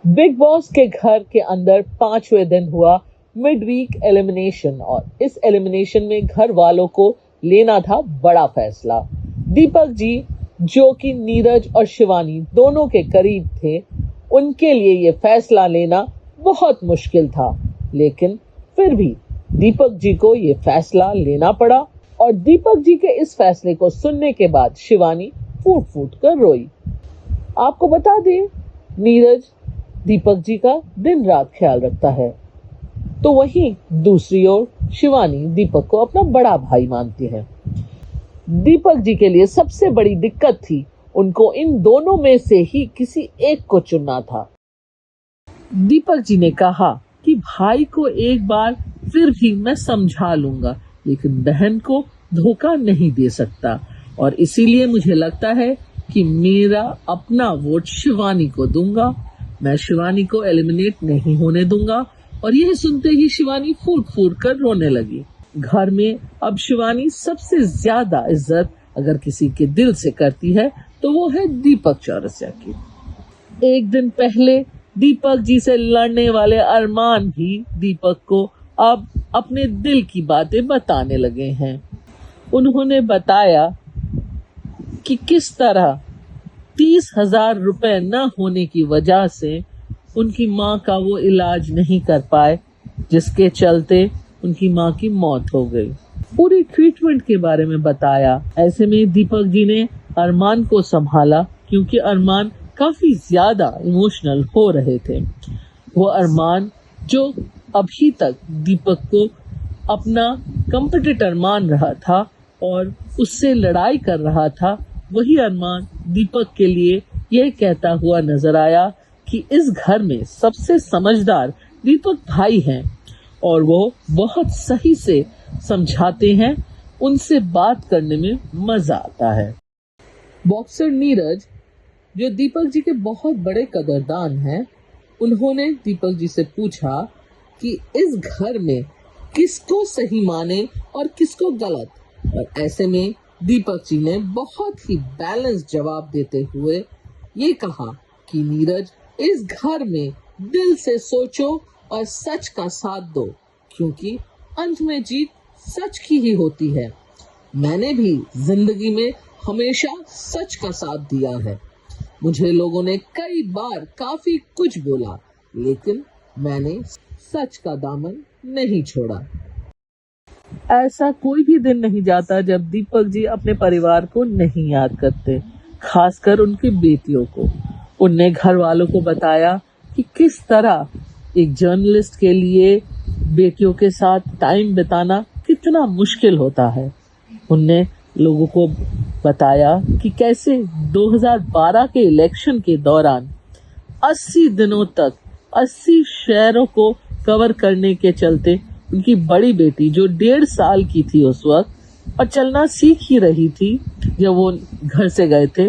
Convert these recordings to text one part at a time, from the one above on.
Big boss के घर के अंदर 5वें दिन हुआ मिड वीक एलिमिनेशन और इस एलिमिनेशन में घर वालों को लेना था बड़ा फैसला। दीपक जी, जो कि नीरज और शिवानी दोनों के करीब थे, उनके लिए ये फैसला लेना बहुत मुश्किल था, लेकिन फिर भी दीपक जी को ये फैसला लेना पड़ा और दीपक जी के इस फैसले को सुनने के बाद शिवानी फूट फूट कर रोई। आपको बता दें, नीरज दीपक जी का दिन रात ख्याल रखता है, तो वहीं दूसरी ओर शिवानी दीपक को अपना बड़ा भाई मानती है। दीपक जी के लिए सबसे बड़ी दिक्कत थी, उनको इन दोनों में से ही किसी एक को चुनना था। दीपक जी ने कहा कि भाई को एक बार फिर भी मैं समझा लूंगा, लेकिन बहन को धोखा नहीं दे सकता और इसीलिए मुझे लगता है कि मेरा अपना वोट शिवानी को दूंगा। मैं शिवानी को एलिमिनेट नहीं होने दूंगा। और यह सुनते ही शिवानी फूट फूट कर रोने लगी। घर में अब शिवानी सबसे ज्यादा इज्जत अगर किसी के दिल से करती है तो वो है दीपक चौरसिया की। एक दिन पहले दीपक जी से लड़ने वाले अरमान भी दीपक को अब अपने दिल की बातें बताने लगे हैं। उन्होंने बताया कि किस तरह 30,000 रुपए न होने की वजह से उनकी माँ का वो इलाज नहीं कर पाए, जिसके चलते उनकी माँ की मौत हो गई। पूरी ट्रीटमेंट के बारे में बताया। ऐसे में दीपक जी ने अरमान को संभाला क्योंकि अरमान काफी ज्यादा इमोशनल हो रहे थे। वो अरमान जो अभी तक दीपक को अपना कंपटीटर मान रहा था और उससे लड़ाई कर रहा था, वही अरमान दीपक के लिए यह कहता हुआ नजर आया कि इस घर में सबसे समझदार दीपक भाई हैं और वो बहुत सही से समझाते हैं, उनसे बात करने में मजा आता है। बॉक्सर नीरज, जो दीपक जी के बहुत बड़े कदरदान हैं, उन्होंने दीपक जी से पूछा कि इस घर में किसको सही माने और किसको गलत, और ऐसे में दीपक जी ने बहुत ही बैलेंस जवाब देते हुए ये कहा कि नीरज, इस घर में दिल से सोचो और सच का साथ दो, क्योंकि अंत में जीत सच की ही होती है। मैंने भी जिंदगी में हमेशा सच का साथ दिया है। मुझे लोगों ने कई बार काफी कुछ बोला, लेकिन मैंने सच का दामन नहीं छोड़ा। ऐसा कोई भी दिन नहीं जाता जब दीपक जी अपने परिवार को नहीं याद करते, खासकर उनकी बेटियों को। उनने घर वालों को बताया कि किस तरह एक जर्नलिस्ट के लिए बेटियों के साथ टाइम बिताना कितना मुश्किल होता है। उनने लोगों को बताया कि कैसे 2012 के इलेक्शन के दौरान 80 दिनों तक 80 शहरों को कवर करने के चलते उनकी बड़ी बेटी, जो 1.5 साल की थी उस वक्त और चलना सीख ही रही थी जब वो घर से गए थे,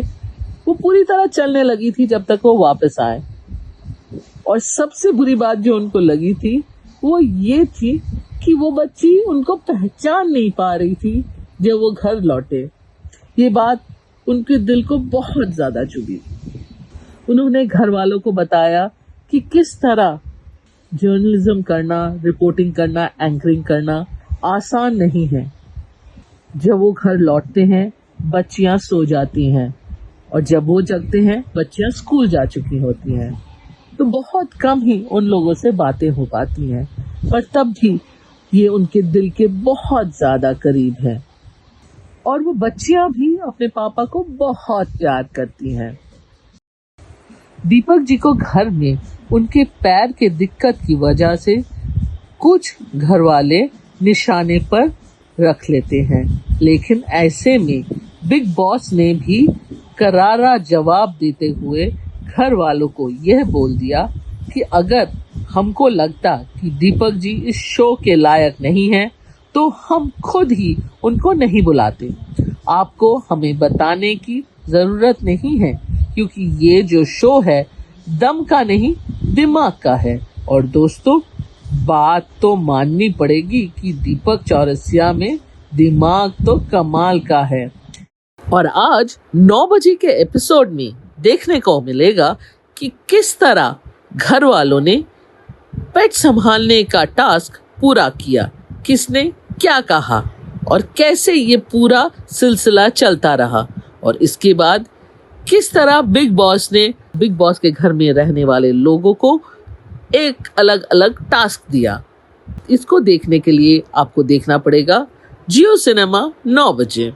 वो पूरी तरह चलने लगी थी जब तक वो वापस आए। और सबसे बुरी बात जो उनको लगी थी वो ये थी कि वो बच्ची उनको पहचान नहीं पा रही थी जब वो घर लौटे। ये बात उनके दिल को बहुत ज्यादा चुभी। उन्होंने घर वालों को बताया कि किस तरह जर्नलिज्म करना, रिपोर्टिंग करना, एंकरिंग करना आसान नहीं है। जब वो घर लौटते हैं, बच्चियां सो जाती हैं और जब वो जगते हैं, बच्चियां स्कूल जा चुकी होती हैं, तो बहुत कम ही उन लोगों से बातें हो पाती हैं, पर तब भी ये उनके दिल के बहुत ज्यादा करीब है। और वो बच्चियां भी अपने पापा को बहुत प्यार करती हैं। दीपक जी को घर में उनके पैर के दिक्कत की वजह से कुछ घर वाले निशाने पर रख लेते हैं, लेकिन ऐसे में बिग बॉस ने भी करारा जवाब देते हुए घर वालों को यह बोल दिया कि अगर हमको लगता कि दीपक जी इस शो के लायक नहीं हैं, तो हम खुद ही उनको नहीं बुलाते। आपको हमें बताने की जरूरत नहीं है, क्योंकि ये जो शो है दम का नहीं, दिमाग का है। और दोस्तों, बात तो माननी पड़ेगी कि दीपक चौरसिया में दिमाग तो कमाल का है। और आज 9 बजे के एपिसोड में देखने को मिलेगा कि किस तरह घर वालों ने पेट संभालने का टास्क पूरा किया। किसने क्या कहा और कैसे ये पूरा सिलसिला चलता रहा, और इसके बाद किस तरह बिग बॉस ने बिग बॉस के घर में रहने वाले लोगों को एक अलग अलग टास्क दिया। इसको देखने के लिए आपको देखना पड़ेगा जियो सिनेमा 9 बजे।